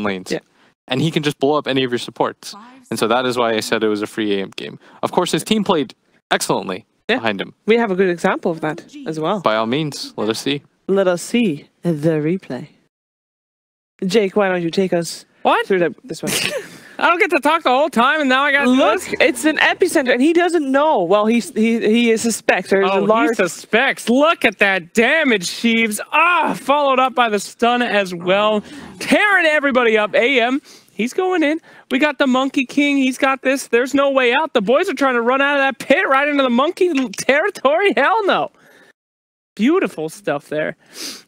spawn lanes. Yeah. And he can just blow up any of your supports. And so that is why I said it was a free AM game. Of course, his team played excellently behind him. We have a good example of that as well. By all means, let us see. Let us see the replay. Jake, why don't you take us through this one? I don't get to talk the whole time, and now I got to look. It's an epicenter, and he doesn't know. Well, he suspects there's a large. He suspects. Look at that damage, Sheaves. Followed up by the stun as well, tearing everybody up. AM, he's going in. We got the Monkey King. He's got this. There's no way out. The boys are trying to run out of that pit right into the monkey territory. Hell no. Beautiful stuff there.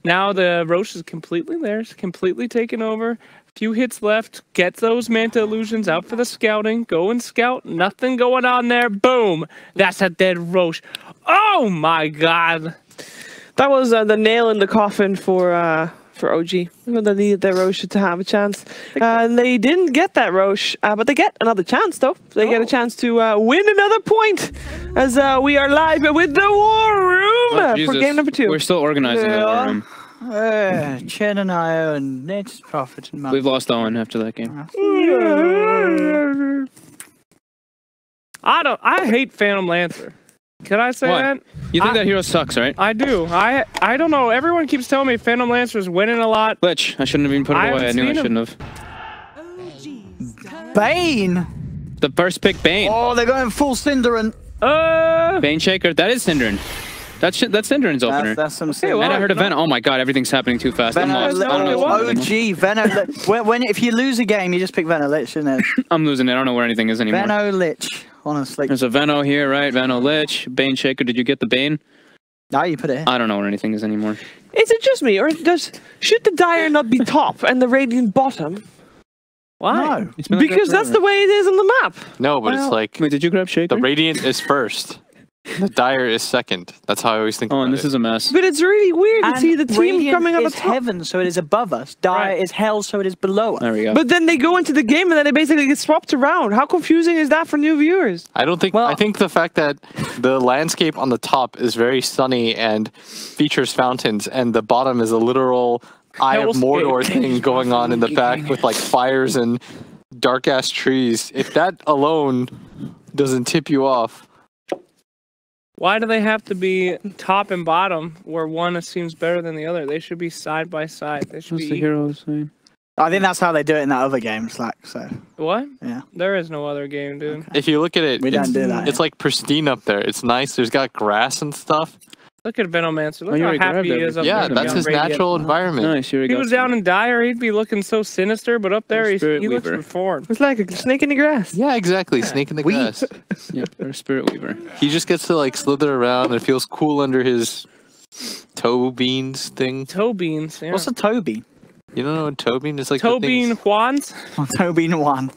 Now the Roche is completely there. It's completely taken over. Few hits left. Get those Manta Illusions out for the scouting. Go and scout. Nothing going on there. Boom. That's a dead Roche. Oh my god. That was the nail in the coffin for OG. They needed their Roche to have a chance. They didn't get that Roche, but they get another chance though. They get a chance to win another point as we are live with the War Room for game number 2. We're still organizing the War Room. Chen and I and it's Prophet and We've lost Owen after that game. I hate Phantom Lancer. Can I say that? You think that hero sucks, right? I do. I don't know. Everyone keeps telling me Phantom Lancer's winning a lot. Glitch. I shouldn't have even put it away. I knew I shouldn't have. Bane! The first pick, Bane. Oh, they're going full Cinderin. Bane Shaker. That is Cinderin. That's Cinderen's opener. That's some and I heard a Venom. Oh my god, everything's happening too fast. I'm lost. I don't know what's OG, Veno. If you lose a game, you just pick Veno Lich, isn't it? I'm losing it. I don't know where anything is anymore. Veno Lich, honestly. There's a Veno here, right? Veno Lich. Bane Shaker. Did you get the Bane? No, you put it in. I don't know where anything is anymore. Is it just me, or should the Dire not be top and the Radiant bottom? Why? No. Because that's the way it is on the map. No, but it's like... Wait, did you grab Shaker? The Radiant is first. The Dire is second. That's how I always think Oh, about and this it. is a mess. But it's really weird to see the team Radiant coming up is at top. heaven, so it is above us. Dire is hell, so it is below us. There we go. But then they go into the game and then they basically get swapped around. How confusing is that for new viewers? I don't think... I think the fact that the landscape on the top is very sunny and features fountains, and the bottom is a literal Eye of Mordor thing going on in the back with like fires and dark-ass trees. If that alone doesn't tip you off... Why do they have to be top and bottom where one seems better than the other? They should be side by side. They should What's be the hero saying? I think that's how they do it in that other game, Slack. So What? yeah, there is no other game, dude. Okay. If you look at it, We don't do that, it's like pristine up there. It's nice. There's got grass and stuff. Look at Venomancer. Look you how already happy grabbed he is up Yeah, there. that's his natural environment. Nice, here we If go. he was down in Dire, he'd be looking so sinister, but up there he looks Weaver. reformed. It's like a snake in the grass. Yeah, exactly. Snake in the grass. Yeah, or Spirit Weaver. He just gets to like slither around and feels cool under his toe beans thing. Toe beans. Yeah. What's a toe bean? You don't know what toe bean is like? toe bean Juans? Oh, toe bean 1.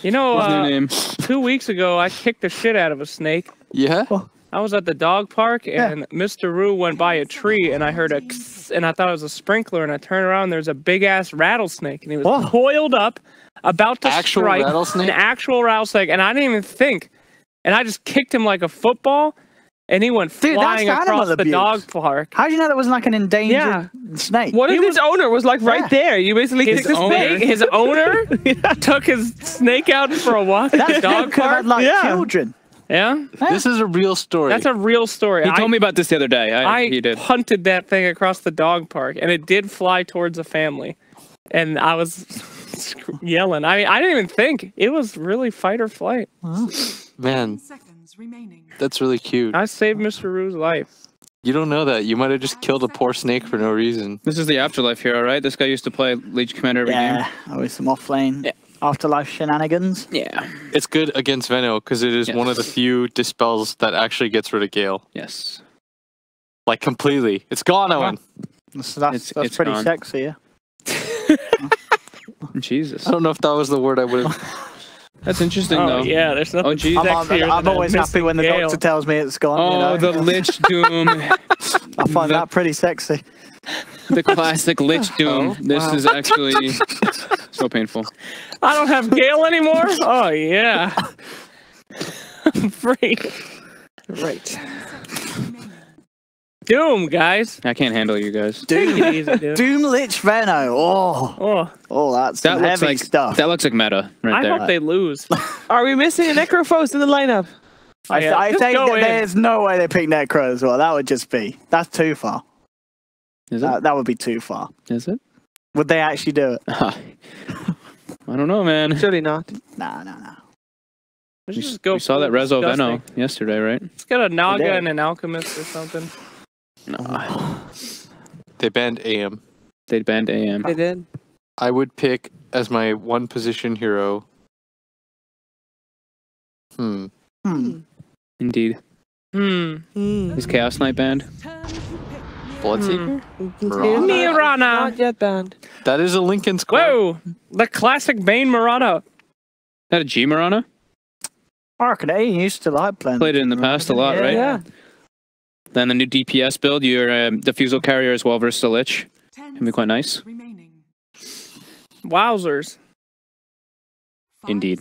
You know, His new name. 2 weeks ago I kicked the shit out of a snake. Yeah. I was at the dog park and Mr. Roo went by a tree and I heard a and I thought it was a sprinkler and I turned around and there's a big ass rattlesnake and he was coiled up about to strike rattlesnake? an actual rattlesnake and I didn't even think and I just kicked him like a football and he went flying across the dog park. How do you know that wasn't like an endangered snake? What if his owner was like right there? You basically kicked the snake. His owner took his snake out for a walk at the dog park. Like children. Yeah? This is a real story. That's a real story. He told me about this the other day. He did. Hunted that thing across the dog park, and it did fly towards a family. And I was yelling. I didn't even think. It was really fight or flight. Man, that's really cute. I saved Mr. Roo's life. You don't know that. You might have just killed a poor snake for no reason. This is the Afterlife hero, right? This guy used to play Leech Commander every game. Yeah, always some offlane Afterlife shenanigans. Yeah. It's good against Veno because it is one of the few dispels that actually gets rid of Gale. Yes. Like completely. It's gone, Owen. That's it's pretty gone. sexy, yeah. Jesus. I don't know if that was the word I would have. That's interesting, though. Yeah, there's nothing sexier I'm than always happy when the Gale. doctor tells me it's gone. Oh, you know? the Lich Doom. I find that pretty sexy. The classic Lich Doom. This is actually so painful. I don't have Gale anymore? Oh, yeah. Free. Right. Doom, guys. I can't handle you guys. Take it easy, dude. Doom Lich Veno. Oh, that's some That looks heavy like stuff. That looks like meta right I there. hope they lose. Are we missing a Necrophos in the lineup? I Just think go that in. there's no way they pick Necro as well. That would just be. That's too far. Is it? That would be too far. Is it? Would they actually do it? I don't know, man. Surely not. Nah. Let's just go We saw that Rezo disgusting. Veno yesterday, right? Let's get a Naga did. and an Alchemist or something. No. They banned AM. They banned AM. They did. I would pick as my one position hero. Indeed. Is Chaos Knight banned? Bloodseeker? Mirana. Not yet banned. That is a Lincoln squad. Whoa! The classic Bane Mirana. Is that a G Marana? Arcade used to like playing. Played it in the past a lot, right? Yeah. Then the new DPS build, your Diffusal Carrier as well versus the Lich. Can be quite nice. Wowzers. Indeed.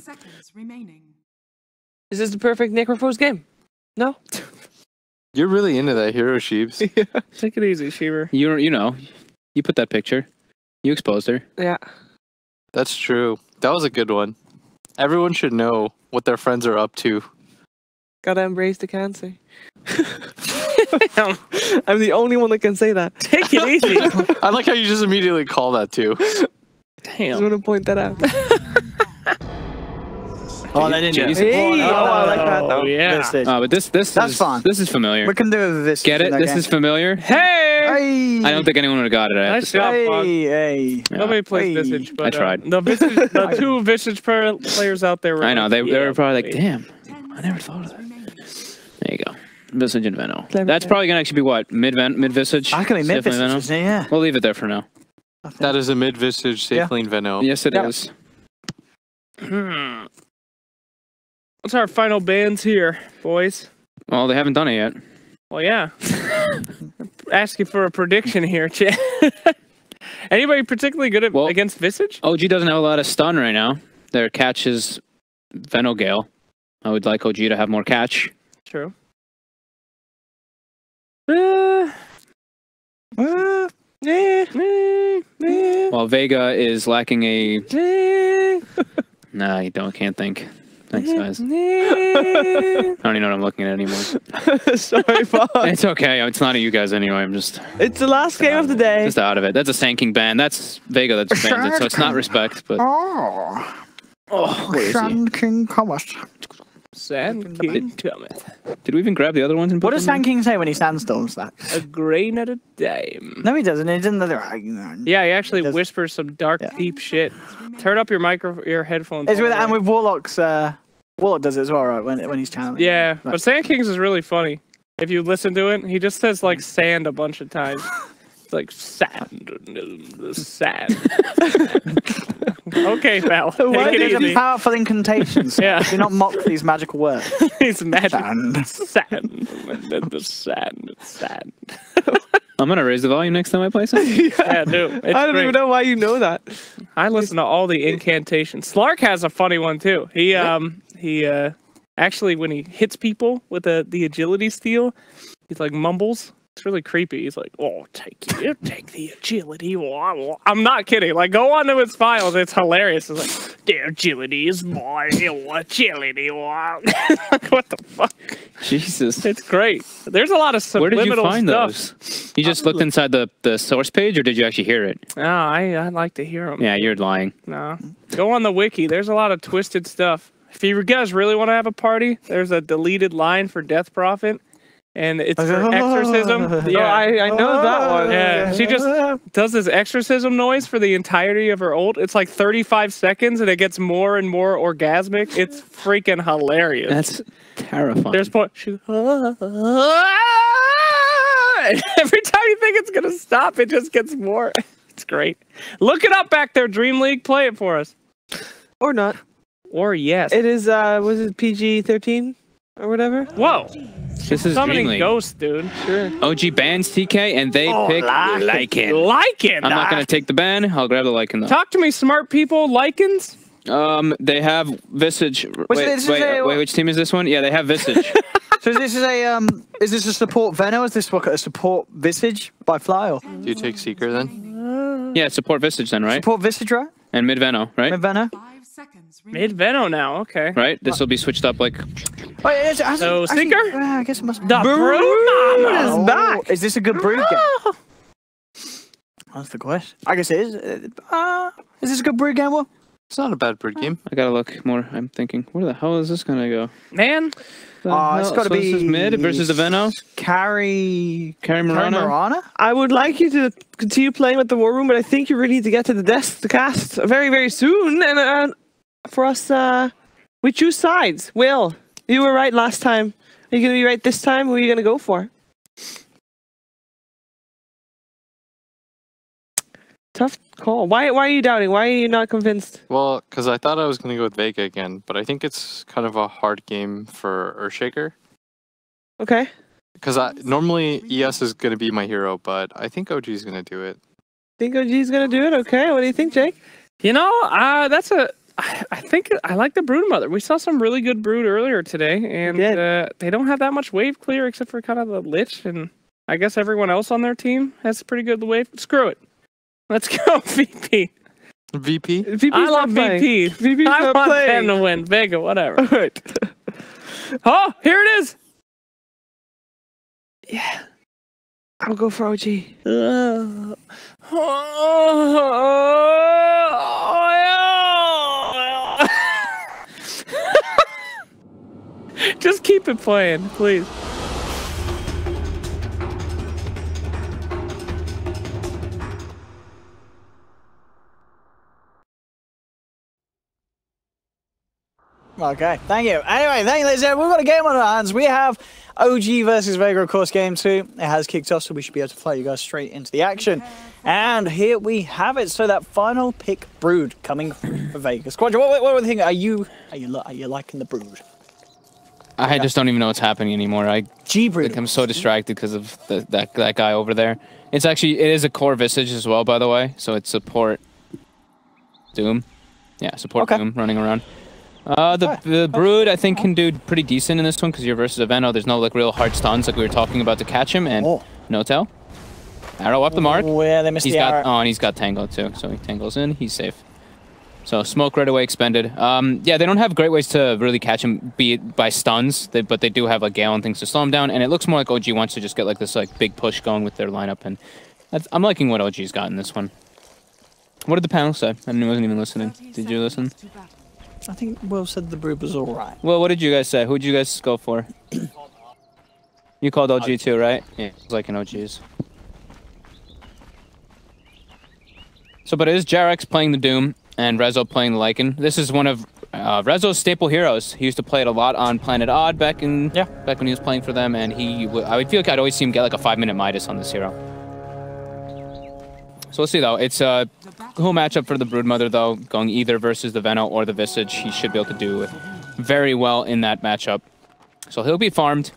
Is this the perfect Necrophos game? No? You're really into that hero, Sheeps. Take it easy, Sheever. You know, you put that picture. You exposed her. Yeah. That's true. That was a good one. Everyone should know what their friends are up to. Gotta embrace the cancer. I'm the only one that can say that. Take it easy. I like how you just immediately call that too. Just Damn. want to point that out. Oh, they didn't. Jesus. Hey, I like that though. Oh, yeah. But this That's is fine. This is familiar. We can do it with this. Get it? This is familiar. Hey! Hey. I don't think anyone would have got it. I have to Nice say. job, Bug. Hey. Nobody plays Hey. Visage, but I tried. the two Visage players out there were I know. like, They were probably like, wait. damn, I never thought of that. There you go. Visage and Veno. Clever, That's clever. probably going to actually be what? Mid Visage? I can be mid Definitely Visage, yeah. We'll leave it there for now. That is a mid-visage Yeah. Safeline Veno. Yes, it Yeah. is. What's our final bands here, boys? Well, they haven't done it yet. Well, yeah. Asking for a prediction here, Chad. Anybody particularly good at, against Visage? OG doesn't have a lot of stun right now. Their catch is Venogale. I would like OG to have more catch. True. While Vega is lacking a... Nah, you can't think. Thanks, guys. I don't even know what I'm looking at anymore. Sorry, Bob. It's okay. It's not at you guys anyway. I'm just It's the last game of the day. just out of it. That's a Sanking ban. That's Vega that's banned it, so it's not respect, but... where is he? Sand King cometh. Sand King cometh. Did we even grab the other ones and put What does them Sand King say when he sandstorms that? A grain at a dime. No, he doesn't. He doesn't. Yeah, he actually Does- whispers some dark, Yeah. deep shit. Turn up your your headphones. It's all with the and way. with Warlock's. Warlock does it as well, right? When he's channeling. Yeah, Right. but Sand King's is really funny. If you listen to it, he just says like sand a bunch of times. It's like sand, sand. Okay, pal. Why Take these it are easy. powerful incantations? Yeah. Do not mock these magical words. He's magic. Sand. Sand. The sand. Sand. I'm gonna raise the volume next time I play something. Yeah, dude. It's I don't great. even know why you know that. I listen to all the incantations. Slark has a funny one too. He actually when he hits people with the agility steal, he's like mumbles. It's really creepy. He's like, "Oh, take the agility." I'm not kidding. Like, go onto his files. It's hilarious. It's like, "The agility is mine. Agility." Like, what the fuck? Jesus. It's great. There's a lot of Where subliminal did you find stuff. those? You just looked inside the source page, or did you actually hear it? No, I like to hear them. Yeah, you're lying. No. Go on the wiki. There's a lot of twisted stuff. If you guys really want to have a party, there's a deleted line for Death Prophet, and it's for exorcism. Yeah, I know that one. Yeah, she just does this exorcism noise for the entirety of her ult. It's like 35 seconds, and it gets more and more orgasmic. It's freaking hilarious. That's terrifying. There's point. She's, and every time you think it's gonna stop, it just gets more. It's great. Look it up back there, DreamLeague. Play it for us. Or not. Or yes. It is, was it PG-13 or whatever? Whoa. This is Summoning DreamLeague. ghosts, dude. Sure. OG bans TK, and they pick Lycan. Lycan. I'm not gonna take the ban. I'll grab the Lycan though. Talk to me, smart people. Lycans. They have Visage. this is Wait, which team is this one? Yeah, they have Visage. So is this a support Veno? Is this a support Visage by Fly? Or? Do you take Seeker then? Yeah, support Visage then, right? Support Visage, right? And mid Veno, right? Mid Veno? Mid Veno now, okay. Right? This will be switched up like. Wait, So, Seeker? I guess it must be. The Brood is back. Is this a good Brood game? That's the question. I guess it is. Is this a good Brood game, Will? It's not a bad bird game. I gotta look more. I'm thinking, where the hell is this gonna go? Man, It's got to be This is mid versus the Veno. Carry Marana. I would like you to continue playing with the War Room, but I think you really need to get to the desk to cast very, very soon. And for us, we choose sides. Will, you were right last time. Are you going to be right this time? Who are you going to go for? Tough call. Why are you doubting? Why are you not convinced? Well, because I thought I was going to go with Vega again, but I think it's kind of a hard game for Earthshaker. Okay. Because normally ES is going to be my hero, but I think OG is going to do it. Think OG's going to do it? Okay. What do you think, Jake? you know, I think I like the Brood Mother. We saw some really good Brood earlier today, and they don't have that much wave clear except for kind of the Lich, and I guess everyone else on their team has pretty good wave. Screw it. Let's go VP. VP? I love VP. VP's I not want playing. them to win. Vega, whatever. All right. Oh, here it is. Yeah. I'll go for OG. Just keep it playing, please. Okay, thank you. Anyway, thank you, ladies and gentlemen. We've got a game on our hands. We have OG versus Vega, of course, game 2. It has kicked off, so we should be able to flow you guys straight into the action. And here we have it. So that final pick, Brood, coming for Vega. Squadron, what were you thinking? Are you liking the Brood? I just don't even know what's happening anymore. G-Brood. I'm so distracted because of that guy over there. It is a core Visage as well, by the way. So it's support Doom. Yeah, support Doom running around. The Brood, I think, can do pretty decent in this one because you're versus a Veno. There's no like real hard stuns like we were talking about to catch him, and no tell. Arrow up the mark. Oh, yeah, they missed the arrow. And he's got Tango too, so he tangles in, he's safe. So smoke right away expended. Yeah, they don't have great ways to really catch him, be it by stuns, but they do have like Gale and things to slow him down, and it looks more like OG wants to just get like this like big push going with their lineup, and I'm liking what OG's got in this one. What did the panel say? I wasn't even listening. Did you listen? I think Will said the Brood was alright. Well, what did you guys say? Who did you guys go for? You called OG too, right? Yeah, it's like an OG's. So, but it is Jarex playing the Doom and Rezo playing the Lycan. This is one of Rezo's staple heroes. He used to play it a lot on Planet Odd back when he was playing for them, and I would feel like I'd always see him get like a 5-minute Midas on this hero. So we'll see though. It's a cool matchup for the Broodmother though, going either versus the Veno or the Visage. He should be able to do very well in that matchup. So he'll be farmed,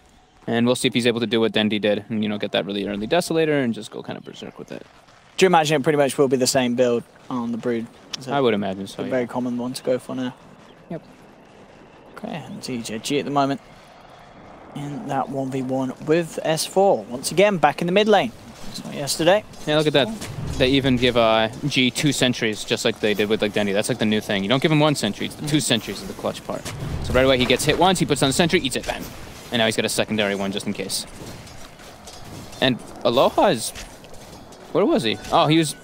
and we'll see if he's able to do what Dendy did, and get that really early Desolator and just go kind of berserk with it. Do you imagine it pretty much will be the same build on the Brood? I would imagine so. A very common one to go for now. Yep. Okay, and TJG at the moment in that 1v1 with S4. Once again, back in the mid lane. So yesterday. Yeah, look at that. They even give G 2 sentries, just like they did with like Dendy. That's like the new thing. You don't give him 1 sentry, it's the 2 sentries is the clutch part. So right away he gets hit once, he puts on the sentry, eats it, bam. And now he's got a secondary one just in case. And Aloha is... Where was he? Oh, he was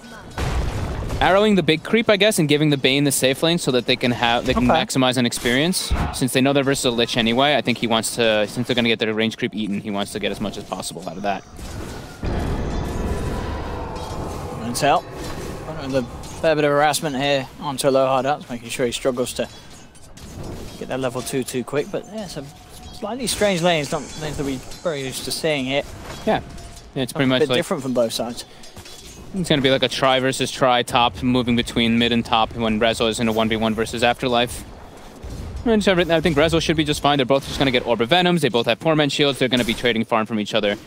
arrowing the big creep, I guess, and giving the Bane the safe lane so that they can maximize on experience. Since they know they're versus a Lich anyway, I think he wants to, since they're going to get their range creep eaten, he wants to get as much as possible out of that. Tell. A fair bit of harassment here onto Aloha Ducks, making sure he struggles to get that level 2 too quick. But yeah, it's a slightly strange lane. It's not lanes that we're very used to seeing here. Yeah, it's pretty much a bit different from both sides. It's going to be like a try versus try top, moving between mid and top when Rezo is in a 1v1 versus Afterlife. And I think Rezo should be just fine. They're both just going to get Orb of Venoms. They both have Torment Shields. They're going to be trading farm from each other.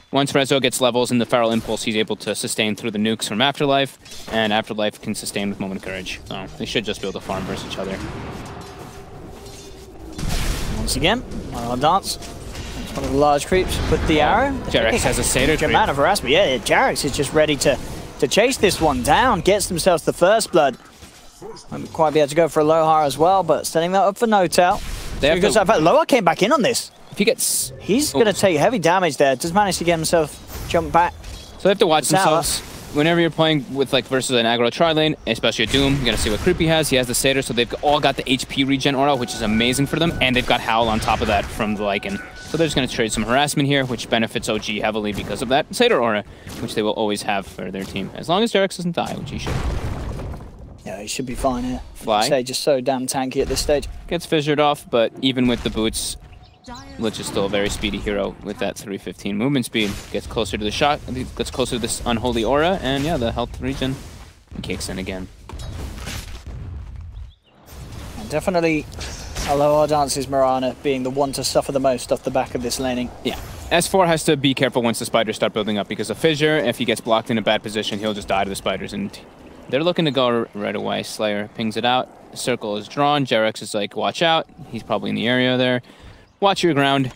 Once Rezo gets levels in the Feral Impulse, he's able to sustain through the nukes from Afterlife, and Afterlife can sustain with Moment of Courage. So they should just be able to farm versus each other. Once again, our dance One of the large creeps with the arrow. Jarex has a Satyr Huge creep. amount of harassment. Yeah, Jarex is just ready to chase this one down. Gets themselves the first blood. Won't quite be able to go for a Lohar as well, but setting that up for No-Tail. Because in fact, Lohar came back in on this. If he gets... He's going to take heavy damage there. Does manage to get himself jump back. So they have to watch themselves. Whenever you're playing with like versus an aggro tri-lane, especially a Doom, you're going to see what creep he has. He has the Satyr, so they've all got the HP regen aura, which is amazing for them, and they've got Howl on top of that from the Lycan. So they're just going to trade some harassment here, which benefits OG heavily because of that Satyr aura, which they will always have for their team. As long as Jarex doesn't die, which he should. Yeah, he should be fine here. Fly. I'd say just so damn tanky at this stage. Gets fissured off, but even with the boots, Lich is still a very speedy hero with that 315 movement speed. Gets closer to the shot, gets closer to this unholy aura, and yeah, the health regen kicks in again. And definitely, Aloha Dance's Mirana being the one to suffer the most off the back of this laning. Yeah. S4 has to be careful once the spiders start building up because of Fissure. If he gets blocked in a bad position, he'll just die to the spiders, and they're looking to go right away. Slayer pings it out. The circle is drawn. Jarex is like, watch out. He's probably in the area there. Watch your ground.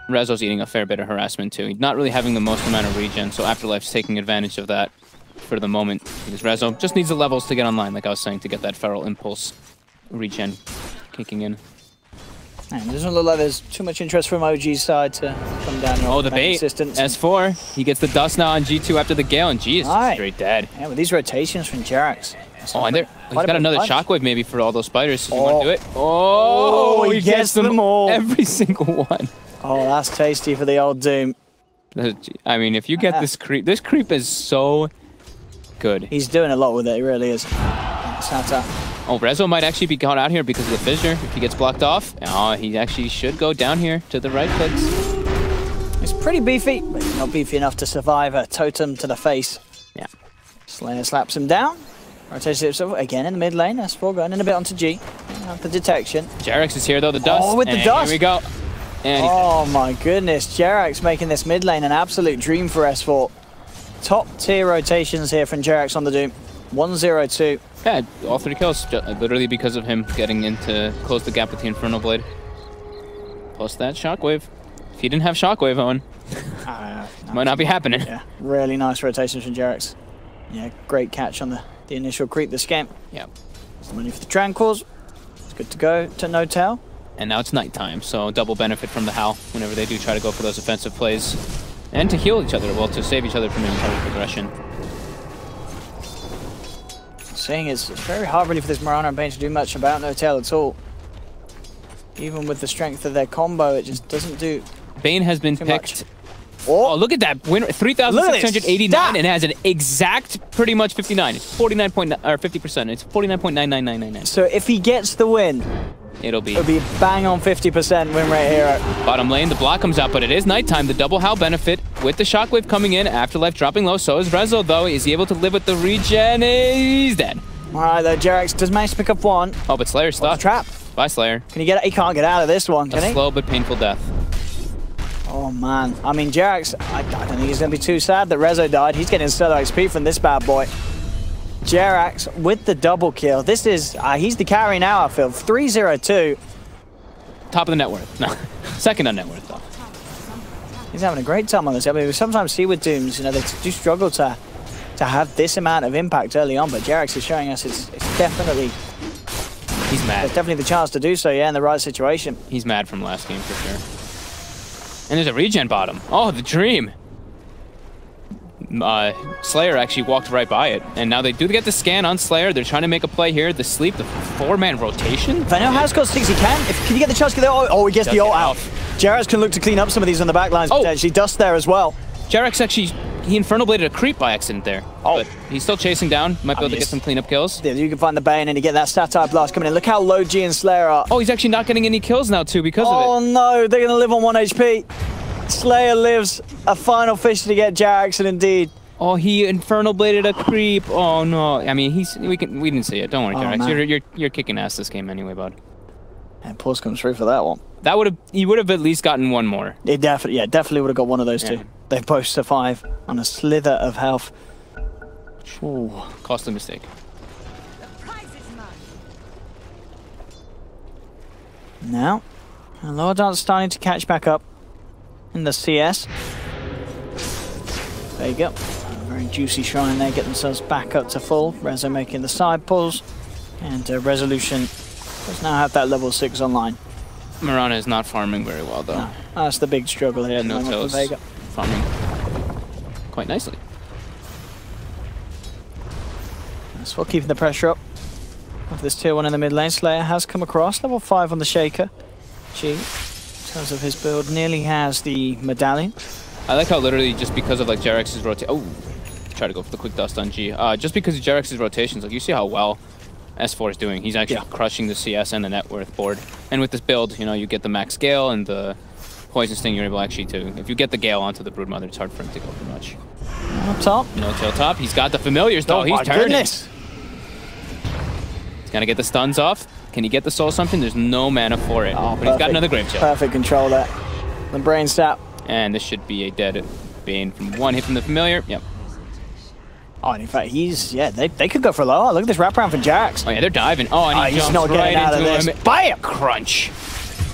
Rezo's eating a fair bit of harassment too. He's not really having the most amount of regen, so Afterlife's taking advantage of that for the moment. Because Rezo just needs the levels to get online, like I was saying, to get that Feral Impulse regen kicking in. And it doesn't look like there's too much interest from OG's side to come down here. Oh, the bait. S4. He gets the dust now on G2 after the Gale, and G is straight dead. Yeah, with these rotations from Jarex. Oh, and he's got another shockwave maybe for all those spiders. Does he want to do it? Oh, he gets them all. Every single one. Oh, that's tasty for the old Doom. I mean, if you get this creep is so good. He's doing a lot with it, he really is. Oh, Rezo might actually be caught out here because of the fissure. If he gets blocked off, oh, he actually should go down here to the right clicks. It's pretty beefy, but he's not beefy enough to survive a totem to the face. Yeah. Slayer slaps him down. Rotates himself again in the mid lane. S4 going in a bit onto G. The detection. Jarex is here though, the dust. Oh, with the dust. Here we go. And oh my goodness, Jarex making this mid lane an absolute dream for S4. Top tier rotations here from Jarex on the Doom. 1-0-2. Yeah, all 3 kills, literally because of him getting in to close the gap with the Infernal Blade. Plus that Shockwave. If he didn't have Shockwave on, might not be happening. Yeah, really nice rotations from Jarex. Yeah, great catch on the initial creep, the scamp. Yeah. Some money for the Tranquils. It's good to go to No-Tail. And now it's nighttime, so double benefit from the Howl whenever they do try to go for those offensive plays. And to heal each other, well, to save each other from imparted progression. Saying it's very hard really for this Mirana and Bane to do much about No-Tail at all. Even with the strength of their combo, it just doesn't do Bane has been picked. much. Oh, look at that win! 3,689 and has an exact, pretty much 59. It's 49.9 or 50%. It's 49.99999. So if he gets the win, it'll be bang on 50% win rate here. Bottom lane, the block comes out, but it is nighttime. The double Howl benefit with the Shockwave coming in. Afterlife dropping low. So is Rezo though. Is he able to live with the regen? He's dead. All right, though Jarex does manage to pick up one. Oh, but Slayer's stuck. Trap. Bye, Slayer. Can he get it? He can't get out of this one, can he? A slow but painful death. Oh man, I mean Jarex, I don't think he's going to be too sad that Rezo died. He's getting solo XP from this bad boy. Jarex with the double kill. This is, he's the carry now, I feel. 3-0-2. Top of the net worth. No, second on net worth though. He's having a great time on this. I mean, we sometimes see with Dooms, you know, they do struggle to have this amount of impact early on, but Jarex is showing us it's definitely... He's mad. There's definitely the chance to do so, yeah, in the right situation. He's mad from last game for sure. And there's a regen bottom. Oh, the dream. Slayer actually walked right by it. And now they do get the scan on Slayer. They're trying to make a play here. The sleep, the 4-man rotation. Vega has got 6, he can. Can you get the chance to get the ult? Oh, he gets the ult out. Jarex can look to clean up some of these on the backlines potentially. Dust there as well. Jarex actually, he Infernal Bladed a creep by accident there. Oh. But he's still chasing down. Might be able to get some cleanup kills. Yeah, you can find the Bane and you get that Satire Blast coming in. Look how low G and Slayer are. Oh, he's actually not getting any kills now too because of it. Oh no, they're going to live on 1 HP. Slayer lives a final fish to get Jarex, and indeed. Oh, he Infernal Bladed a creep. Oh no. I mean, we didn't see it. Don't worry, Jarex. You're kicking ass this game anyway, bud. And pulse comes through for that one. He would have at least gotten one more. It definitely would have got one of those two. They both survive on a slither of health. Ooh, costly mistake. Now, And Lower Dance starting to catch back up in the CS. Vega, very juicy shrine there, get themselves back up to full. Rezo making the side pulls, and Resolution does now have that level 6 online. Mirana is not farming very well though. No, that's the big struggle here. No for Vega. Farming quite nicely. That's what keeping the pressure up. With this tier 1 in the mid lane, Slayer has come across level 5 on the Shaker. G, in terms of his build, nearly has the medallion. I like how literally just because of like Jerex's rotation. Oh, try to go for the quick dust on G. Just because of Jerex's rotations, like you see how well S4 is doing. He's actually crushing the CS and the net worth board. And with this build, you know, you get the max Gale and the Poison Sting. You're able actually to, if you get the Gale onto the Broodmother, it's hard for him to go for much. Up top. No tail top. He's got the familiars though. He's turning. Goodness. He's gonna get the stuns off. Can he get the soul something? There's no mana for it. But he's got another Grave Chill. Perfect control there. The brain stab. And this should be a dead Bane from one hit from the familiar. Yep. Oh, and in fact, they could go for a low. Look at this wraparound for Jax. Oh yeah, they're diving. Oh, and he he's jumps not getting right out of into this. him. Bam! Crunch.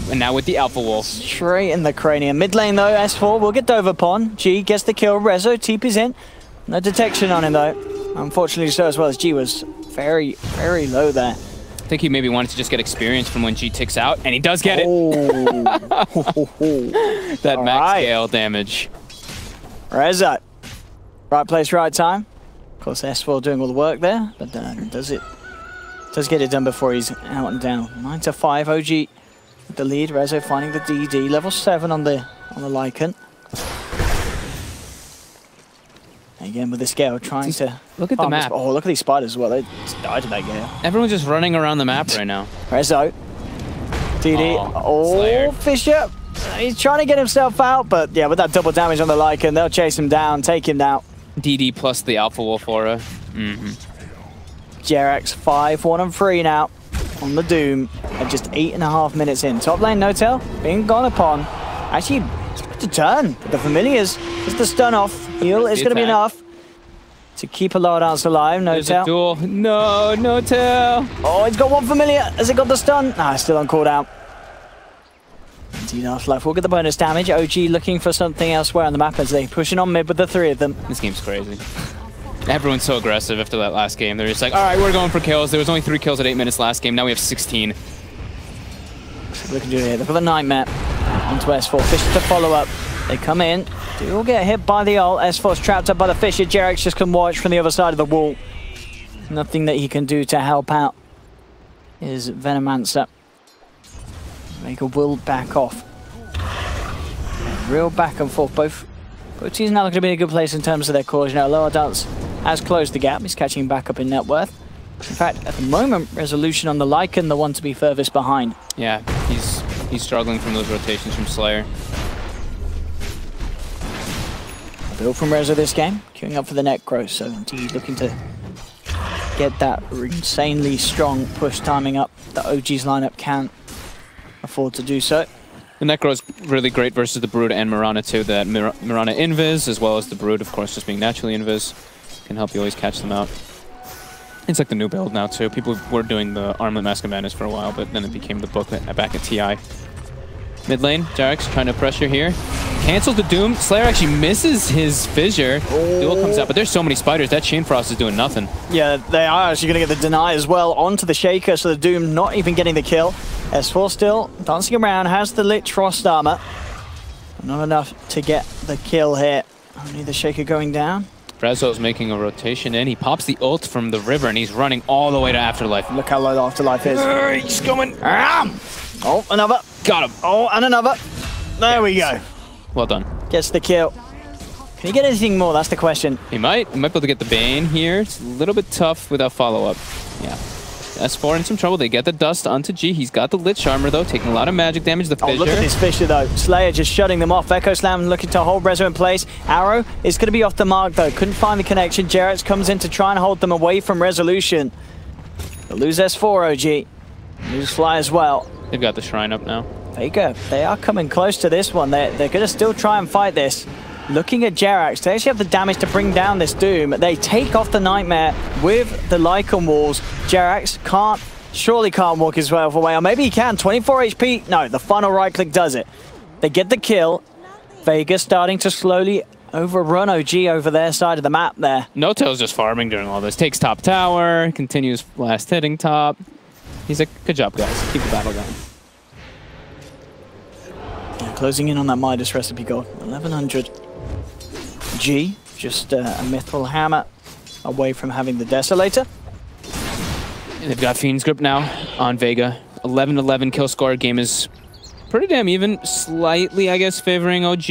And now with the Alpha Wolf. Straight in the cranium. Mid lane though, S4 will get dove upon. G gets the kill. Rezo, TP's in. No detection on him though. Unfortunately so as well, as G was very, very low there. I think he maybe wanted to just get experience from when G ticks out, and he does get it. That All max right. scale damage. Rezo. Right place, right time. Of course, S4 doing all the work there, but does get it done before he's out and down. 9-5, OG with the lead. Rezo finding the DD, level 7 on the Lycan. Again with the scale, trying to look at the map. Oh, look at these spiders as well. They just died in that gale. Everyone's just running around the map right now. Rezo. DD. Slayer. Fisher. He's trying to get himself out, but yeah, with that double damage on the Lycan, they'll chase him down, take him down. DD plus the Alpha Wolf aura. Jerax 5-1-3 now on the Doom at just 8.5 minutes in. Top lane, no tail, being gone upon. Actually, it's about to turn. The familiars, just the stun off. Heal is going to be enough to keep a Lower Dance alive. No tail. There's a duel. No tail. Oh, he's got one familiar. Has it got the stun? Nah, still on cooldown. Indeed, Afterlife will get the bonus damage. OG looking for something elsewhere on the map as they pushing on mid with the 3 of them. This game's crazy. Everyone's so aggressive after that last game. They're just like, all right, we're going for kills. There was only 3 kills at 8 minutes last game. Now we have 16. Looking to do here. They've got the Nightmare onto S4. Fisher to follow up. They come in. They all get hit by the ult. S4's trapped up by the Fisher. Jerax just can watch from the other side of the wall. Nothing that he can do to help out is Venomancer. Vega will back off. Real back and forth. Both teams now looking to be in a good place in terms of their cores. You know, Lower Dance has closed the gap. He's catching back up in net worth. In fact, at the moment, Resolution on the Lycan, the one to be furthest behind. Yeah, he's struggling from those rotations from Slayer. Build from Rezo this game, queuing up for the Necro. So indeed looking to get that insanely strong push timing up. The OG's lineup can afford to do so. The Necro is really great versus the Brood and Mirana too. That Mirana invis, as well as the Brood, of course, just being naturally invis, can help you always catch them out. It's like the new build now too. People were doing the Armlet Mask of Madness for a while, but then it became the book back at TI. Mid lane, Jerax trying to pressure here. Cancels the Doom. Slayer actually misses his Fissure. Duel comes out, but there's so many spiders. That Chain Frost is doing nothing. Yeah, they are actually going to get the deny as well onto the Shaker, so the Doom not even getting the kill. S4 still dancing around, has the Lich Frost armor. Not enough to get the kill here. Only the Shaker going down. Rezo's making a rotation in. He pops the ult from the river, and he's running all the way to Afterlife. Look how low the Afterlife is. He's coming. Oh, another. Got him. Oh, and another. There we go. Well done. Gets the kill. Can he get anything more? That's the question. He might be able to get the Bane here. It's a little bit tough without follow-up. Yeah. S4 in some trouble. They get the dust onto G. He's got the Lich Armor, though, taking a lot of magic damage. The Fissure. Oh, look at this Fissure, though. Slayer just shutting them off. Echo Slam looking to hold Rezo in place. Arrow is going to be off the mark, though. Couldn't find the connection. Jerax comes in to try and hold them away from Resolution. They'll lose S4, OG. Lose Fly as well. They've got the Shrine up now. Vega, they are coming close to this one. They're going to still try and fight this. Looking at Jerax, they actually have the damage to bring down this Doom. They take off the Nightmare with the Lycan walls. Jerax can't surely can't walk his way away. Or maybe he can. 24 HP. No, the final right click does it. They get the kill. Vega starting to slowly overrun OG over their side of the map there. Notel's just farming during all this. Takes top tower, continues last hitting top. He's like, good job, guys. Keep the battle going. Yeah, closing in on that Midas recipe goal. 1100. G, just a Mithril Hammer away from having the Desolator. They've got Fiend's Grip now on Vega. 11-11 kill score. Game is pretty damn even. Slightly, I guess, favoring OG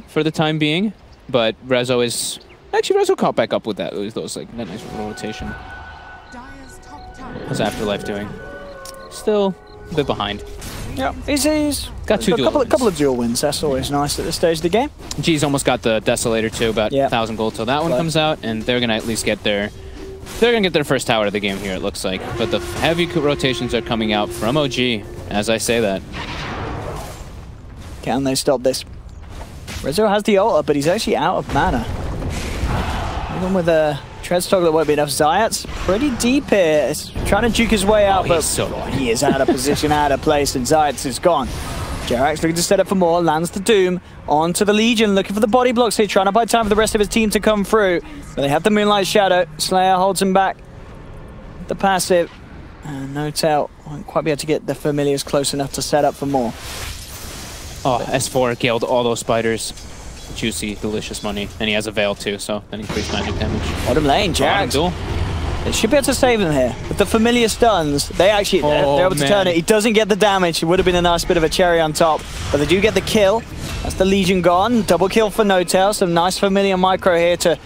for the time being. But Rezo is... Actually, Rezo caught back up with that. It was those, like, that nice rotation. How's Afterlife doing? Still a bit behind. Yeah, he's got two couple of dual wins. That's always nice at this stage of the game. G's almost got the Desolator too, about 1,000 gold till that one comes out, and they're gonna at least get their first tower of the game here. It looks like, but the heavy rotations are coming out from OG. As I say that, can they stop this? Rezo has the ult up, but he's actually out of mana. Even with a Treadstock that won't be enough. Zayat's pretty deep here. It's trying to juke his way out, but he is out of position, out of place, and Zayat's is gone. Jarak's looking to set up for more, lands the Doom onto the Legion, looking for the body blocks here, trying to buy time for the rest of his team to come through. But they have the Moonlight Shadow. Slayer holds him back. The passive. And Notel won't quite be able to get the Familiars close enough to set up for more. Oh, S4 killed all those spiders. Juicy, delicious money. And he has a Veil too, so that increased magic damage. Bottom lane, Jarak. They should be able to save him here. With the familiar stuns, they're able to turn it. He doesn't get the damage. It would have been a nice bit of a cherry on top. But they do get the kill. That's the Legion gone. Double kill for Notel. Some nice familiar micro here to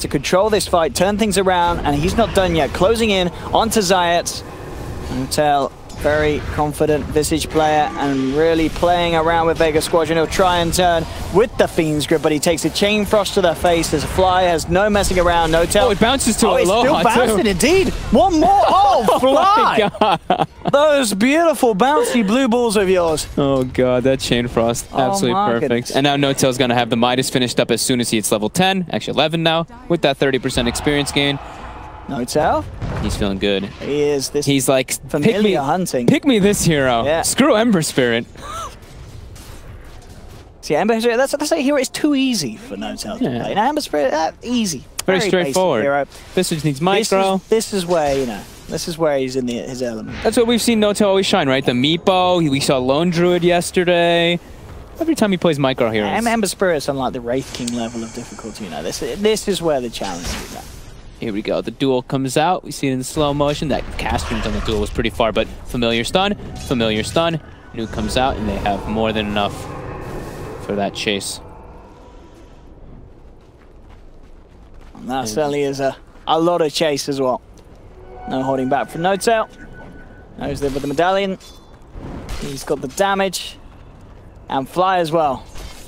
control this fight, turn things around, and he's not done yet. Closing in onto Zayat. Notel, very confident Visage player and really playing around with Vega Squadron. He'll try and turn with the Fiend's Grip, but he takes a Chain Frost to the face. There's a fly, has no messing around. Notel. Oh, it bounces to it's Aloha still bouncing, too. Indeed. One more. Oh, fly. Oh my God. Those beautiful bouncy blue balls of yours. Oh God, that Chain Frost. Absolutely perfect. Goodness. And now Notel's going to have the Midas finished up as soon as he hits level 10. Actually 11 now, with that 30% experience gain. Notel? He's feeling good. He is. He's like, familiar hunting. Pick me this hero. Yeah. Screw Ember Spirit. See, Ember Spirit, that's a hero. It's too easy for Notel to play. Now, Ember Spirit, easy. Very straightforward. Visage needs micro. This is where, this is where he's in his element. That's what we've seen Notel always shine, right? The Meepo, we saw Lone Druid yesterday. Every time he plays micro heroes. Ember Spirit's on like the Wraith King level of difficulty, This is where the challenge is at. Here we go. The duel comes out. We see it in slow motion. That cast range on the duel was pretty far, but familiar stun. Nuke comes out, and they have more than enough for that chase. And that certainly is a lot of chase as well. No holding back from Notel. Knows there with the medallion. He's got the damage. And fly as well.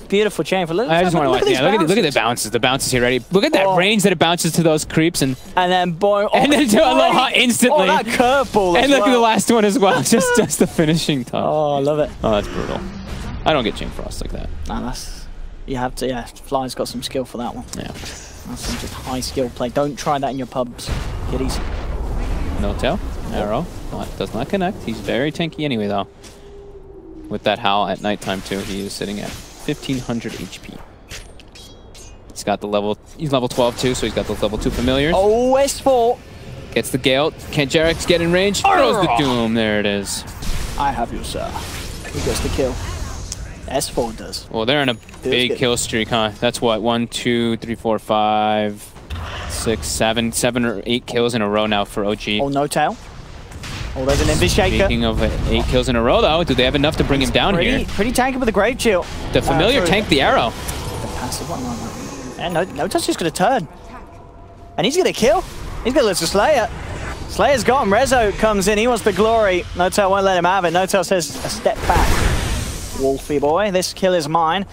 Beautiful chain for I just want to look at the bounces. The bounces here, ready? Look at that range that it bounces to those creeps, and then boy, and then to Aloha instantly. Oh, that curveball! And look at the last one as well. just the finishing touch. Oh, I love it. Oh, that's brutal. I don't get Chain Frost like that. Nah, you have to. Yeah, Fly's got some skill for that one. Yeah, that's some just high skill play. Don't try that in your pubs. Get easy. Notel, arrow, does not connect. He's very tanky anyway, though. With that howl at nighttime too, he is sitting at 1,500 HP. He's got the level. He's level 12 too, so he's got those level 2 familiars. Oh, S4 gets the Gale. Can't Jarek's get in range? Throws the Doom. There it is. I have you, sir. Who gets the kill? S4 does. Well, they're on a big kill streak, huh? That's what 1, 2, 3, 4, 5, 6, 7 or 8 kills in a row now for OG. Oh, Notel. Oh, there's an Invis Shaker. Speaking of 8 kills in a row, though, do they have enough to bring him down here? Pretty tanky with the Grave Chill. The familiar tanked the arrow. The passive one. And Notel's just going to turn. And he's going to kill. He's going to lose to Slayer. Slayer's got him. Rezo comes in. He wants the glory. Notel won't let him have it. Notel says, a step back. Wolfie boy, this kill is mine.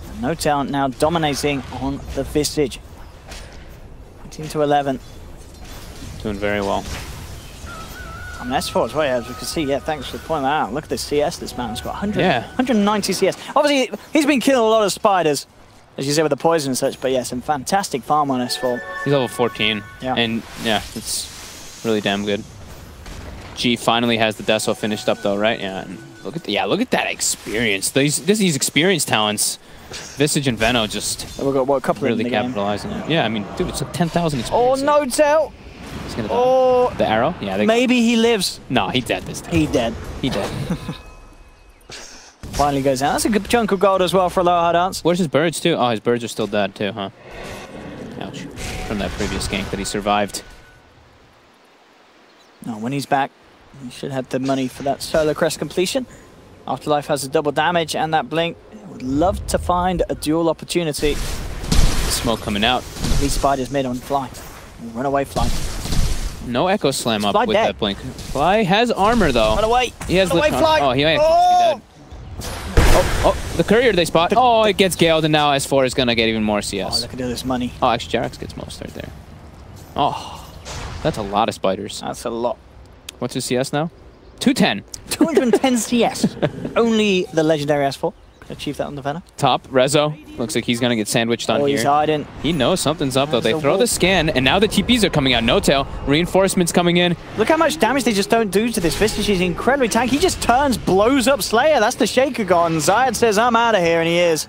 And Notel now dominating on the Visage. 18 to 11. Doing very well. I mean, S4 as well, as we can see. Yeah, thanks for pointing that out. Look at this CS this man's got. 190 CS. Obviously, he's been killing a lot of spiders, as you say, with the poison and such, but yeah, some fantastic farm on S4. He's level 14. Yeah. And yeah, it's really damn good. G finally has the Deso finished up though, right? Yeah. And look at that experience. These experienced talents, Visage and Veno, just we've got a couple really in the capitalizing on it. Yeah, I mean, dude, it's like 10,000 Oh, experience. no tell. Oh, the arrow? Yeah. Maybe he lives. No, he dead this time. He dead. He dead. Finally goes out. That's a good chunk of gold as well for Aloha Dance. Where's his birds too? Oh, his birds are still dead too, huh? Ouch. From that previous gank that he survived. No, when he's back, he should have the money for that solo crest completion. Afterlife has a double damage and that blink. Would love to find a dual opportunity. Smoke coming out. These spiders mid on Fly. Run away, Fly. No Echo Slam up Fly with dead. that blink. Fly has armor though. Run away. He has Run away, lift Fly. on. Oh, he might actually be dead. Oh, the courier they spot. Oh, it gets galed, and now S4 is gonna get even more CS. Oh, look at all this money. Oh, actually, Jarax gets most right there. Oh, that's a lot of spiders. That's a lot. What's his CS now? 210. 210 CS. Only the legendary S4 can achieve that on the Venom. Top, Rezo. Looks like he's gonna get sandwiched on Oh, here. he's hiding. He knows something's up though. They There's a throw wall. the scan, and now the TPs are coming out. No tail. Reinforcements coming in. Look how much damage they just don't do to this Visage. He's incredibly tanky. He just turns, blows up Slayer. That's the Shaker gone. Zayed says, I'm out of here, and he is.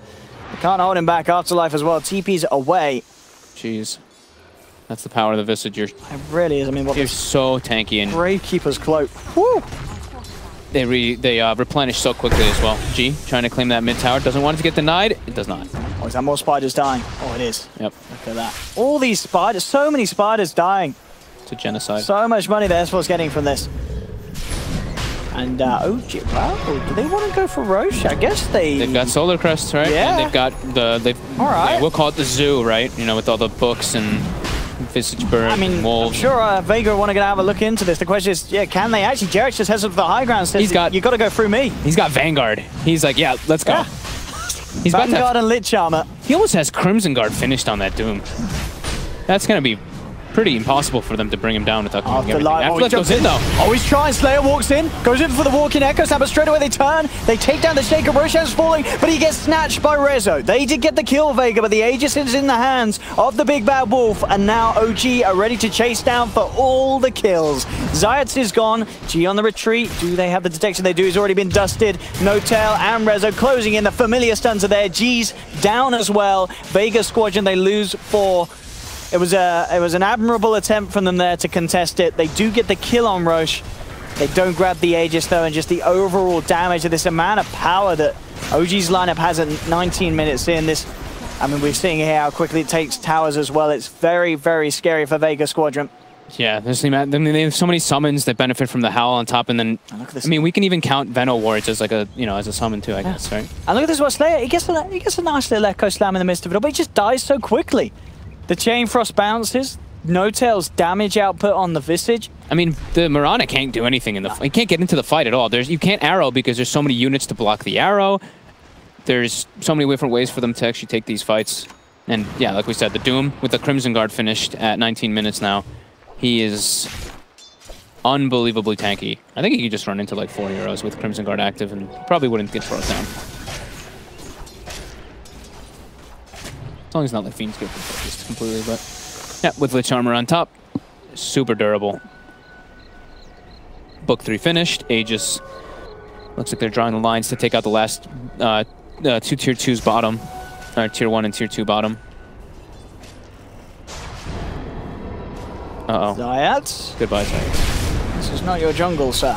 They can't hold him back. Afterlife as well. TP's away. Jeez. That's the power of the Visage. You're It really is. I mean, what this so tanky, and Gravekeeper's cloak. Woo! they replenish so quickly as well. G trying to claim that mid tower. Doesn't want it to get denied. It does not. Oh, is that more spiders dying? Oh, it is. Yep. Look at that. All these spiders. So many spiders dying. It's a genocide. So much money the S4's getting from this. And, oh, wow. Do they want to go for Roche? I guess They've got Solar Crests, right? Yeah. And they've got All right. we'll call it the zoo, right? You know, with all the books and Visage Bird I mean, and wolves. I'm sure Vega want to have a look into this. The question is, yeah, can they actually? Jerax just heads up to the high ground. Says, you got to go through me. He's got Vanguard. He's like, yeah, let's go. Yeah. He's about to Vanguard and Lich Armor. He almost has Crimson Guard finished on that Doom. That's going to be pretty impossible for them to bring him down without killing everything. Afterlife goes in though. Oh, he's trying. Slayer walks in, goes in for the walk-in Echo Slam, but straight away they turn. They take down the Shaker. Roshan's falling, but he gets snatched by Rezo. They did get the kill, Vega, but the Aegis is in the hands of the big bad wolf, and now OG are ready to chase down for all the kills. Zayats is gone. G on the retreat. Do they have the detection? They do. He's already been dusted. No Tail and Rezo closing in. The familiar stuns are there. G's down as well. Vega Squadron, they lose 4. It was an admirable attempt from them there to contest it. They do get the kill on Roche. They don't grab the Aegis though, and just the overall damage of this amount of power that OG's lineup has at 19 minutes in. This, I mean, we're seeing here how quickly it takes towers as well. It's very, very scary for Vega Squadron. Yeah, they have so many summons that benefit from the Howl on top, and then I mean, we can even count Veno wards as like a as a summon too, I guess, right? And look at this, what Slayer, he gets a nice little Echo Slam in the midst of it all, but he just dies so quickly. The Chain Frost bounces, No Tail's damage output on the Visage. I mean, the Mirana can't do anything in the he can't get into the fight at all. You can't arrow because there's so many units to block the arrow. There's so many different ways for them to actually take these fights. And yeah, like we said, the Doom with the Crimson Guard finished at 19 minutes now. He is unbelievably tanky. I think he could just run into like 4 heroes with Crimson Guard active and probably wouldn't get thrown down. As long as not like Fiend's Guild focused completely, but yeah, with Lich Armor on top, super durable. Book 3 finished. Aegis looks like they're drawing the lines to take out the last 2 tier 2s bottom, or tier 1 and tier 2 bottom. Uh-oh. Zayats. Goodbye, Zayats. This is not your jungle, sir.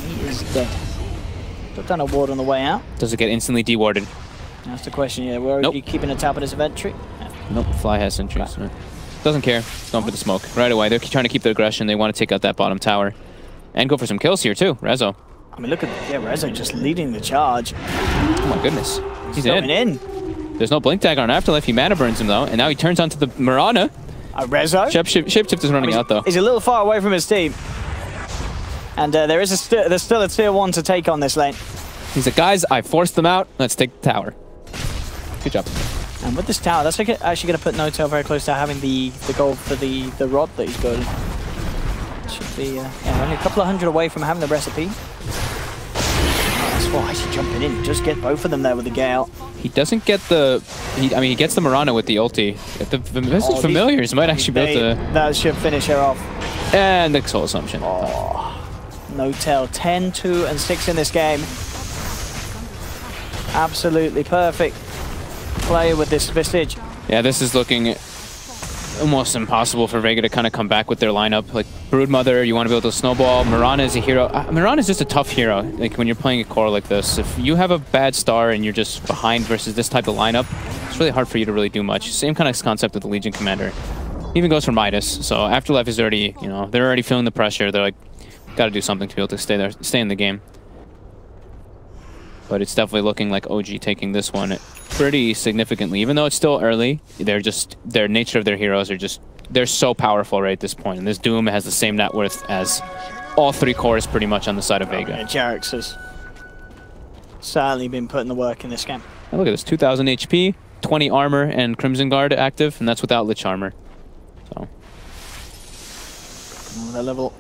He is dead. Put down a ward on the way out. Does it get instantly dewarded? That's the question, yeah. Where are you keeping a tab on his inventory? Yeah. Nope, Fly has sentries. Right. Doesn't care. He's going for the smoke. Right away. They're trying to keep their aggression. They want to take out that bottom tower. And go for some kills here, too. Rezo. I mean, look at, Rezo just leading the charge. Oh my goodness. He's going in. There's no blink dagger on Afterlife. He mana burns him, though. And now he turns onto the Mirana. Rezo? Shapeshift is running out, though. He's a little far away from his team. And there's still a tier 1 to take on this lane. He's like, guys, I forced them out. Let's take the tower. Good job. And with this tower, that's actually going to put No Tail very close to having the gold for the rod that he's building. Should be only a couple of hundred away from having the recipe. That's why he's jumping in. Just get both of them there with the Gale. He doesn't get the... I mean, he gets the Mirana with the ulti. The Familiars might actually be able to... That should finish her off. And the Soul Assumption. N0tail 10, 2, and 6 in this game. Absolutely perfect play with this Visage. Yeah, this is looking almost impossible for Vega to kind of come back with their lineup. Like Broodmother, you want to be able to snowball. Mirana is a hero. Mirana is just a tough hero. Like when you're playing a core like this, if you have a bad star and you're just behind versus this type of lineup, it's really hard for you to really do much. Same kind of concept with the Legion Commander. Even goes for Midas. So Afterlife is already, you know, they're already feeling the pressure. They're like, got to do something to be able to stay there, stay in the game. But it's definitely looking like OG taking this one pretty significantly. Even though it's still early, they're just, their nature of their heroes are just, they're so powerful right at this point. And this Doom has the same net worth as all three cores pretty much on the side of Vega. Yeah, Jarex has certainly been putting the work in this game. And look at this, 2,000 HP, 20 armor, and Crimson Guard active, and that's without Lich Armor. So. They're level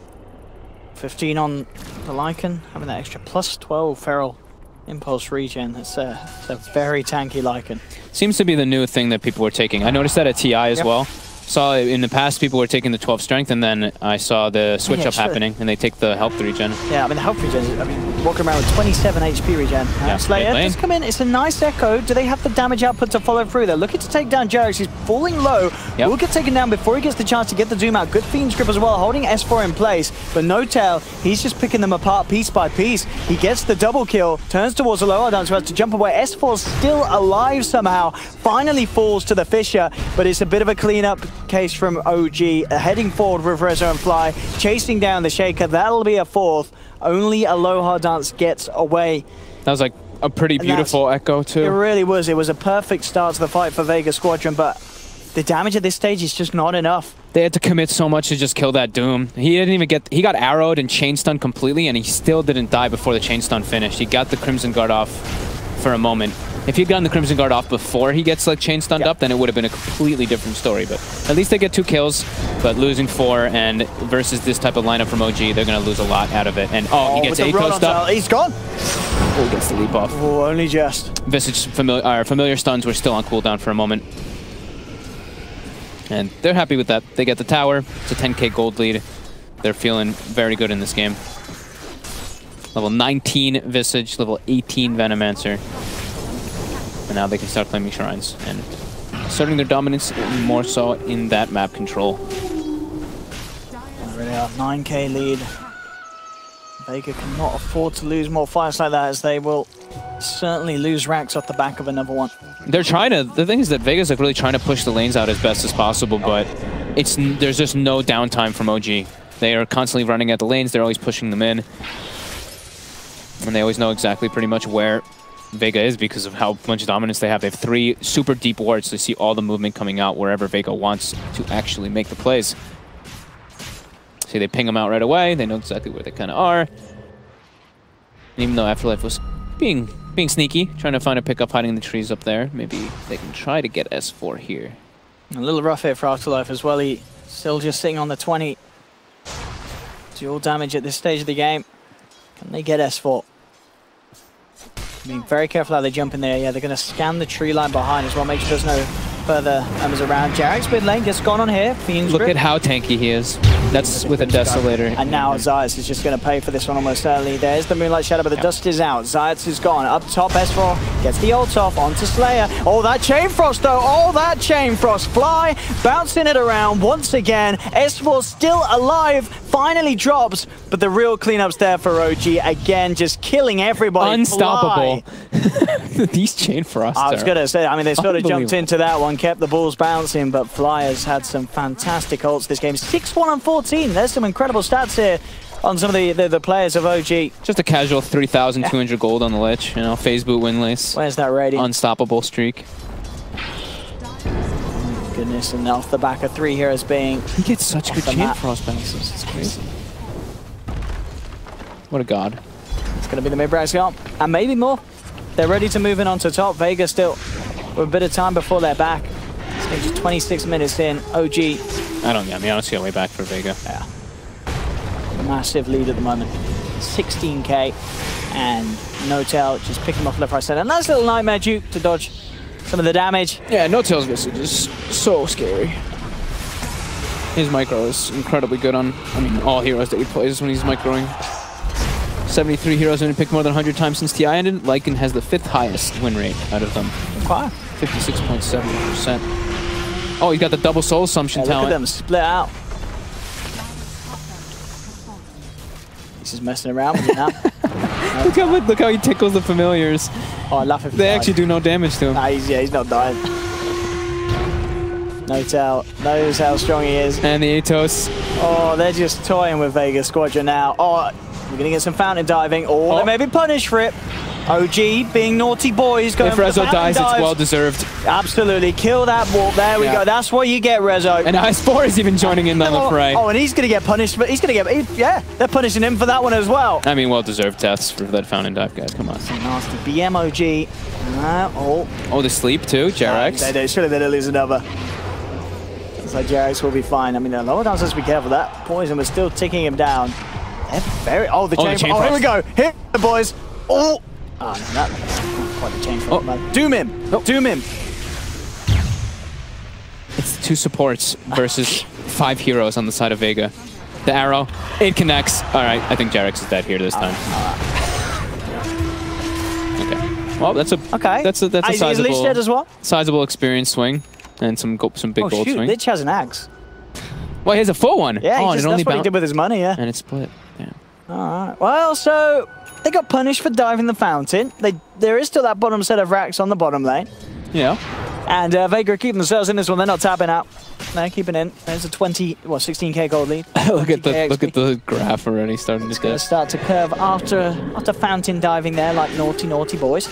15 on the Lycan, having that extra plus 12 Feral Impulse regen. That's a very tanky Lycan. Seems to be the new thing that people were taking. I noticed that at TI as well. Saw in the past people were taking the 12 strength, and then I saw the switch up happening, and they take the health regen. Yeah, I mean the health regen. I mean walking around with 27 HP regen. Slayer just come in. It's a nice echo. Do they have the damage output to follow through? They're looking to take down Jarex. He's falling low. Will get taken down before he gets the chance to get the Doom out. Good Fiend's Grip as well, holding S4 in place. But N0tail, he's just picking them apart piece by piece. He gets the double kill, turns towards the lower dance, tries to jump away. S4's still alive somehow. Finally falls to the Fissure, but it's a bit of a cleanup case from OG. Heading forward with Rezo and Fly, chasing down the Shaker. That'll be a fourth. Only Aloha Dance gets away. That was like a pretty beautiful echo too. It really was. It was a perfect start to the fight for Vega Squadron, but the damage at this stage is just not enough. They had to commit so much to just kill that Doom. He didn't even get, he got arrowed and chain stunned completely, and he still didn't die before the chain stun finished. He got the Crimson Guard off for a moment. If he'd gotten the Crimson Guard off before he gets like chain stunned up, then it would have been a completely different story. But at least they get 2 kills, but losing 4, and versus this type of lineup from OG, they're going to lose a lot out of it. And he gets a coast up. He's gone. Oh, gets the leap off. Oh, only just. Visage familiar stuns were still on cooldown for a moment. And they're happy with that. They get the tower. It's a 10k gold lead. They're feeling very good in this game. Level 19 Visage, level 18 Venomancer. And now they can start claiming shrines and asserting their dominance more so in that map control. Really are 9k lead. Vega cannot afford to lose more fights like that, as they will certainly lose racks off the back of another one. They're trying to, the thing is that Vega's like really trying to push the lanes out as best as possible, but there's just no downtime from OG. They are constantly running at the lanes, they're always pushing them in. And they always know exactly pretty much where Vega is because of how much dominance they have. They have 3 super deep wards to see all the movement coming out wherever Vega wants to actually make the plays. See, they ping them out right away. They know exactly where they kind of are. And even though Afterlife was being sneaky, trying to find a pickup hiding in the trees up there, maybe they can try to get S4 here. A little rough here for Afterlife as well. He still just sitting on the 20. Dual damage at this stage of the game. Can they get S4? Being very careful how they jump in there. Yeah, they're going to scan the tree line behind as well, make sure there's no further members around. Jarex mid lane gets gone on here. Fiend's Look Grip. at how tanky he is. That's with a Desolator. And now Zayas is just going to pay for this one almost certainly. There's the Moonlight Shadow, but the dust is out. Zayas is gone. Up top, S4 gets the ult off onto Slayer. Oh, that Chain Frost though. Oh, that Chain Frost. Fly bouncing it around once again. S4 still alive. Finally drops, but the real cleanup's there for OG. Again, just killing everybody. Unstoppable. These Chain Frosts I was going to say, I mean, they sort of jumped into that one, kept the balls bouncing, but Fly has had some fantastic ults this game. 6-1 on 14. There's some incredible stats here on some of the players of OG. Just a casual 3,200 gold on the Lich, you know, phase boot win lace. Where's that rating? Unstoppable streak. Goodness, and off the back of 3 heroes being... He gets such good Chain Frost bounces. It's crazy. What a god. It's going to be the mid-brass gone, and maybe more. They're ready to move in onto top. Vega still with a bit of time before they're back. This game's just 26 minutes in. OG. I don't see a way back for Vega. Yeah. Massive lead at the moment. 16k, and N0tail just picking him off left, right, center. Nice little Nightmare Duke to dodge some of the damage. Yeah, N0tail's Visage is so scary. His micro is incredibly good on, I mean, all heroes that he plays when he's microing. 73 heroes have been picked more than 100 times since TI ended. Lycan has the 5th highest win rate out of them. Wow. 56.7%. Oh, he's got the double soul assumption talent. Look at them split out. He's just messing around with it now. Look how he tickles the familiars. Oh, I laugh if they actually do no damage to him. Nah, he's not dying. No tell. Knows how strong he is. And the Atos. Oh, they're just toying with Vega Squadron now. Oh, we're going to get some fountain diving. Oh, they may be punished for it. OG being naughty boys going if for the Rezo dies, dives. it's well deserved. Absolutely. Kill that warp. There we go. That's what you get, Rezo. And Ice4 is even joining in on the fray. Oh, and he's going to get punished. But he's going to get... yeah, they're punishing him for that one as well. I mean, well-deserved deaths for that fountain dive, guys. Come on. Some nasty BMOG. Oh, the sleep too, Jarex. Surely they'll lose another. So Jarex will be fine. I mean, a lot of times has to be careful. That poison was still ticking him down. They're very... Oh, the chain... Oh, here we go. Here, boys. Oh! Oh, no, that's not quite the chain from man. Doom him! Doom him! It's 2 supports versus 5 heroes on the side of Vega. The arrow, it connects. All right, I think Jarex is dead here this time. Okay. Well, that's a sizable, dead as well? Sizable experience swing and some big gold swing. Lich has an axe. Well, he has a full one. Yeah, that's what he did with his money, yeah. And it split. Yeah. All right. Well, so they got punished for diving the fountain. There is still that bottom set of racks on the bottom lane. Yeah. And Vega are keeping themselves in this one. They're not tapping out. They're keeping in. There's a 16k gold lead. look at the graph already starting to dip. Start to curve after fountain diving there, like naughty boys.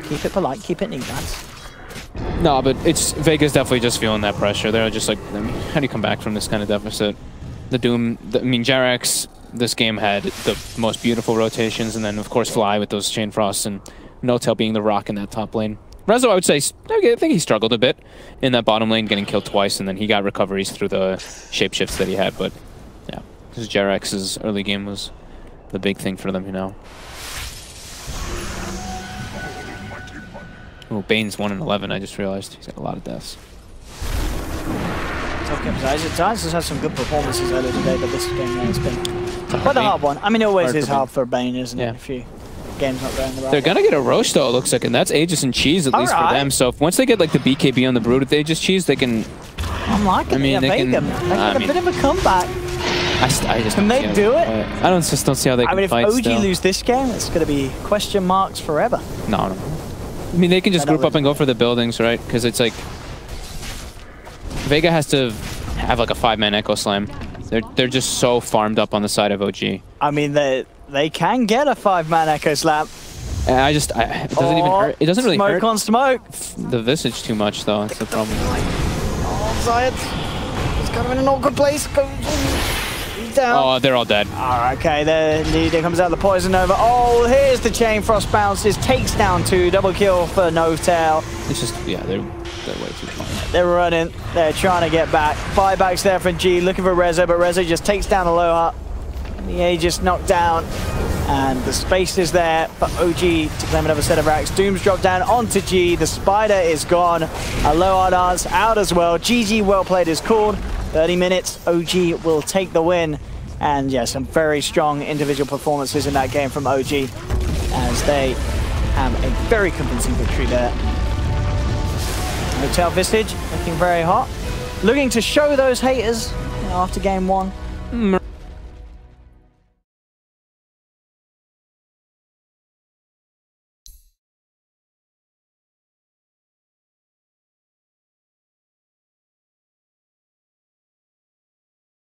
Keep it polite. Keep it neat, lads. No, but Vega's definitely just feeling that pressure. They're just like, I mean, how do you come back from this kind of deficit? The Doom, I mean, Jarex, this game had the most beautiful rotations, and then, of course, Fly with those Chain Frosts, and No-Tail being the rock in that top lane. Rezo, I would say, I think he struggled a bit in that bottom lane, getting killed twice, and then he got recoveries through the shapeshifts that he had, but yeah, because Jarex's early game was the big thing for them, you know. Oh, Bane's 1-11, I just realized. He's got a lot of deaths. Giants has had some good performances earlier today, but this game has been quite a hard one. I mean, it always is hard for Bane, isn't it? A few games not going the right way. They're going to get a Roche, though, it looks like, and that's Aegis and Cheese, at least for them. So once they get like the BKB on the Brood with Aegis Cheese, they can... I'm liking it. They can a bit of a comeback. I just can they do it? I just don't see how they can fight. I mean, if OG lose this game, it's going to be question marks forever. No. I mean, they can just group up and go for the buildings, right? Because it's like... Vega has to have like a 5-man Echo Slam. They're just so farmed up on the side of OG. I mean, they can get a 5-man Echo Slam. It doesn't even hurt. It doesn't really hurt. Smoke on smoke. The Visage too much, though. That's the problem. Oh, Science. He's kind of in an awkward place. He's down. Oh, they're all dead. Oh, okay, there comes out the Poison Nova. Oh, here's the Chain Frost bounces. Takes down 2. Double kill for No-Tail. It's just, yeah, they're way too far. They're running. They're trying to get back. Buybacks there from G, looking for Rezo, but Rezo just takes down Aloha. The Aegis knocked down, and the space is there for OG to claim another set of racks. Doom's dropped down onto G. The Spider is gone. Aloha Dance out as well. GG, well played is called. 30 minutes. OG will take the win. And yeah, some very strong individual performances in that game from OG, as they have a very convincing victory there. No-Tail Visage looking very hot. Looking to show those haters after game 1.